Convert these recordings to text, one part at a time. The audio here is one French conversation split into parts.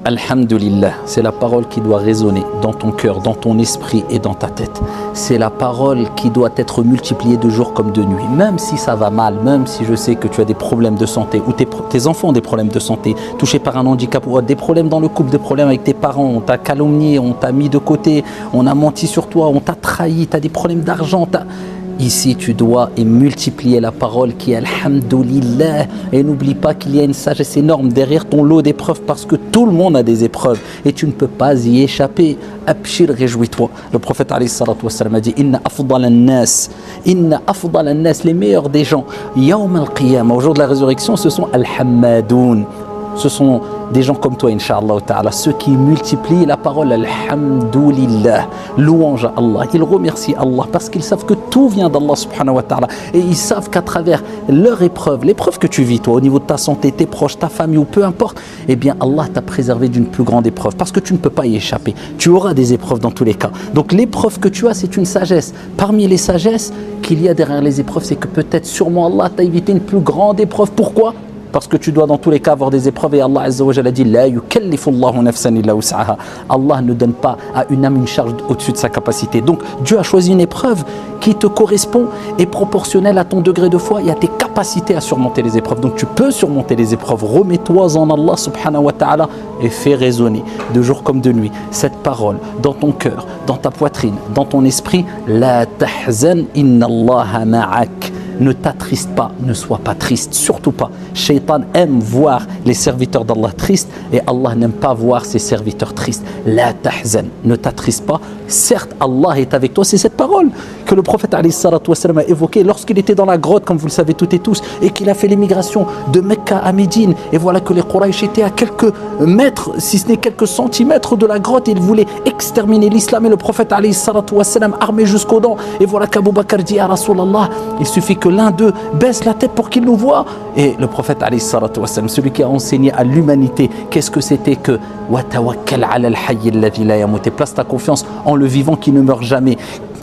Alhamdulillah, c'est la parole qui doit résonner dans ton cœur, dans ton esprit et dans ta tête. C'est la parole qui doit être multipliée de jour comme de nuit. Même si ça va mal, même si je sais que tu as des problèmes de santé ou tes enfants ont des problèmes de santé, touchés par un handicap ou des problèmes dans le couple, des problèmes avec tes parents, on t'a calomnié, on t'a mis de côté, on a menti sur toi, on t'a trahi, tu as des problèmes d'argent, Ici, tu dois multiplier la parole qui est Alhamdulillah. Et n'oublie pas qu'il y a une sagesse énorme derrière ton lot d'épreuves parce que tout le monde a des épreuves et tu ne peux pas y échapper. Abshir, réjouis-toi. Le prophète alayhi salatu wassalam a dit Inna afdal an-nas, les meilleurs des gens, Yawm al-Qiyamah, au jour de la résurrection, ce sont Al-Hammadoun. Ce sont des gens comme toi, Inch'Allah ta'ala, ceux qui multiplient la parole Alhamdulillah, louange à Allah. Ils remercient Allah parce qu'ils savent que tout vient d'Allah subhanahu wa ta'ala. Et ils savent qu'à travers leur épreuve, l'épreuve que tu vis toi, au niveau de ta santé, tes proches, ta famille ou peu importe, eh bien Allah t'a préservé d'une plus grande épreuve parce que tu ne peux pas y échapper. Tu auras des épreuves dans tous les cas. Donc l'épreuve que tu as, c'est une sagesse. Parmi les sagesses qu'il y a derrière les épreuves, c'est que peut-être sûrement Allah t'a évité une plus grande épreuve. Pourquoi ? Parce que tu dois dans tous les cas avoir des épreuves et Allah Azza wa Jalla dit La yukallifullahu nafsan illa wus'aha. Allah ne donne pas à une âme une charge au-dessus de sa capacité. Donc Dieu a choisi une épreuve qui te correspond et proportionnelle à ton degré de foi et à tes capacités à surmonter les épreuves. Donc tu peux surmonter les épreuves. Remets-toi en Allah subhanahu wa ta'ala et fais résonner de jour comme de nuit cette parole dans ton cœur, dans ta poitrine, dans ton esprit. La tahzan inna Allaha ma'ak. Ne t'attriste pas, ne sois pas triste, surtout pas. Shaitan aime voir les serviteurs d'Allah tristes et Allah n'aime pas voir ses serviteurs tristes. La tahzan, ne t'attriste pas. Certes, Allah est avec toi, c'est cette parole que le prophète alayhi salatu wassalam a évoquée lorsqu'il était dans la grotte, comme vous le savez toutes et tous, et qu'il a fait l'émigration de Mecca à Médine. Et voilà que les Quraysh étaient à quelques mètres, si ce n'est quelques centimètres de la grotte, et ils voulaient exterminer l'islam. Et le prophète alayhi salatu wassalam, armé jusqu'aux dents, et voilà qu'Abu Bakr dit à Rasulallah, il suffit que l'un d'eux baisse la tête pour qu'il nous voie. Et le prophète alayhi salatu wassalam, celui qui a enseigné à l'humanité qu'est-ce que c'était que wa tawakkal ala al-hayy alladhi la yamut, et place ta confiance en le vivant qui ne meurt jamais.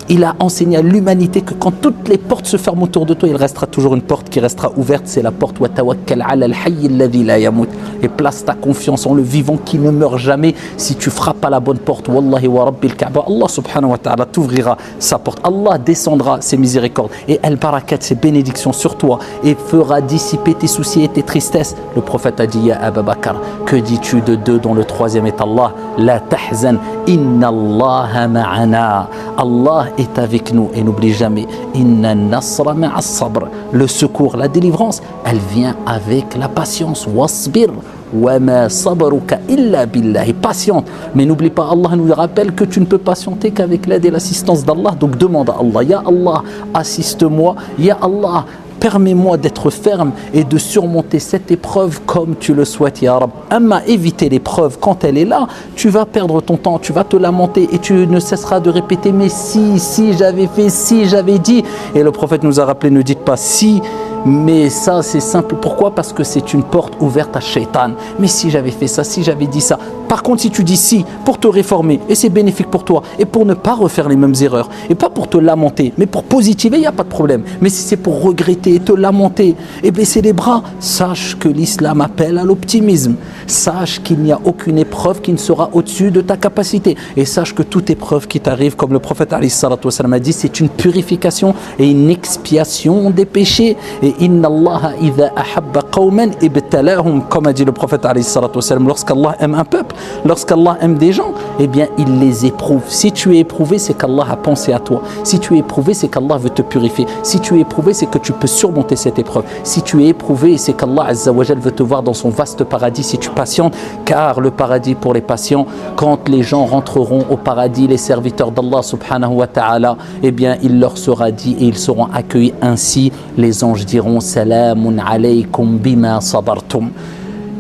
Il a enseigné à l'humanité que quand toutes les portes se ferment autour de toi, il restera toujours une porte qui restera ouverte, c'est la porte wa tawakkal ala al-hayy alladhi la yamut, et place ta confiance en le vivant qui ne meurt jamais. Si tu frappes à la bonne porte, wallahi wa rabbil Kaaba, Allah subhanahu wa ta'ala t'ouvrira sa porte. Allah descendra ses miséricordes et al-barakat, ses bénédictions sur toi et fera dissiper tes soucis et tes tristesses. Le prophète a dit Ya Abu Bakr, que dis-tu de deux dont le troisième est Allah? La tahzan inna Allaha ma'ana. Allah est avec nous et n'oublie jamais inna nasra ma'as sabr. Le secours, la délivrance, elle vient avec la patience. Wasbir wa ma sabruka illa billah. Et patiente, mais n'oublie pas, Allah nous rappelle que tu ne peux patienter qu'avec l'aide et l'assistance d'Allah. Donc demande à Allah, Ya Allah, assiste-moi, Ya Allah, permets-moi d'être ferme et de surmonter cette épreuve comme tu le souhaites, Ya Rab. Amma, éviter l'épreuve quand elle est là, tu vas perdre ton temps, tu vas te lamenter et tu ne cesseras de répéter mais si j'avais fait, si j'avais dit. Et le prophète nous a rappelé, ne dites pas si, mais ça c'est simple. Pourquoi? Parce que c'est une porte ouverte à Shaitan. Mais si j'avais fait ça, si j'avais dit ça. Par contre, si tu dis si pour te réformer, et c'est bénéfique pour toi, et pour ne pas refaire les mêmes erreurs, et pas pour te lamenter, mais pour positiver, il n'y a pas de problème. Mais si c'est pour regretter, te lamenter et baisser les bras, sache que l'islam appelle à l'optimisme. Sache qu'il n'y a aucune épreuve qui ne sera au-dessus de ta capacité. Et sache que toute épreuve qui t'arrive, comme le prophète alayhi salatu wassalam a dit, c'est une purification et une expiation des péchés. Et inna Allah idha ahabba qawman ibtalahum, comme a dit le prophète alayhi salatu wassalam, lorsqu'Allah aime un peuple, lorsqu'Allah aime des gens, eh bien il les éprouve. Si tu es éprouvé, c'est qu'Allah a pensé à toi. Si tu es éprouvé, c'est qu'Allah veut te purifier. Si tu es éprouvé, c'est que tu peux surmonter cette épreuve. Si tu es éprouvé, c'est qu'Allah Azza wa Jal veut te voir dans son vaste paradis si tu patientes, car le paradis pour les patients, quand les gens rentreront au paradis, les serviteurs d'Allah subhanahu wa ta'ala, eh bien il leur sera dit et ils seront accueillis ainsi. Les anges diront Salamun alaykum bima sabartum.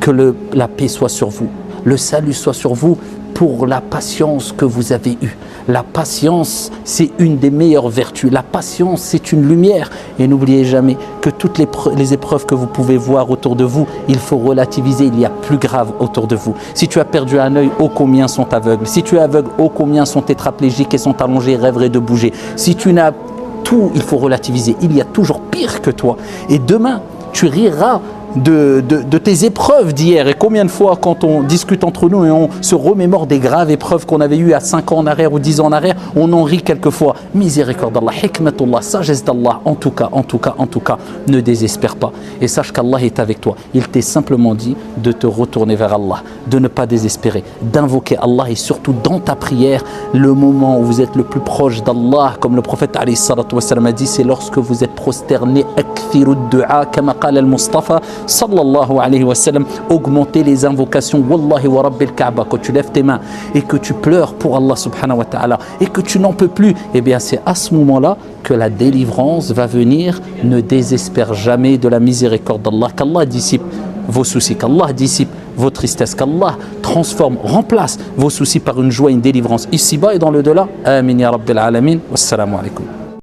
Que la paix soit sur vous, le salut soit sur vous pour la patience que vous avez eue. La patience, c'est une des meilleures vertus. La patience, c'est une lumière. Et n'oubliez jamais que toutes les épreuves que vous pouvez voir autour de vous, il faut relativiser. Il y a plus grave autour de vous. Si tu as perdu un œil, ô combien sont aveugles. Si tu es aveugle, ô combien sont tétraplégiques et sont allongés, rêveraient de bouger. Si tu n'as tout, il faut relativiser. Il y a toujours pire que toi. Et demain, tu riras de tes épreuves d'hier. Et combien de fois quand on discute entre nous et on se remémore des graves épreuves qu'on avait eues à 5 ans en arrière ou 10 ans en arrière, on en rit quelquefois. Miséricorde d'Allah, hikmatullah, sagesse d'Allah. En tout cas, ne désespère pas. Et sache qu'Allah est avec toi. Il t'est simplement dit de te retourner vers Allah, de ne pas désespérer, d'invoquer Allah et surtout dans ta prière, le moment où vous êtes le plus proche d'Allah, comme le prophète alayhi salatu wassalam a dit, c'est lorsque vous êtes prosterné, akfiru du'a, kama qala al-Mustafa sallallahu alayhi wa sallam, augmenter les invocations, wallahi wa rabbil Kaaba, quand tu lèves tes mains et que tu pleures pour Allah subhanahu wa ta'ala et que tu n'en peux plus, eh bien c'est à ce moment-là que la délivrance va venir. Ne désespère jamais de la miséricorde d'Allah, qu'Allah dissipe vos soucis, qu'Allah dissipe vos tristesses, qu'Allah transforme, remplace vos soucis par une joie, une délivrance ici-bas et dans le delà. Amin ya rabbil alamin. Wassalamu alaikum.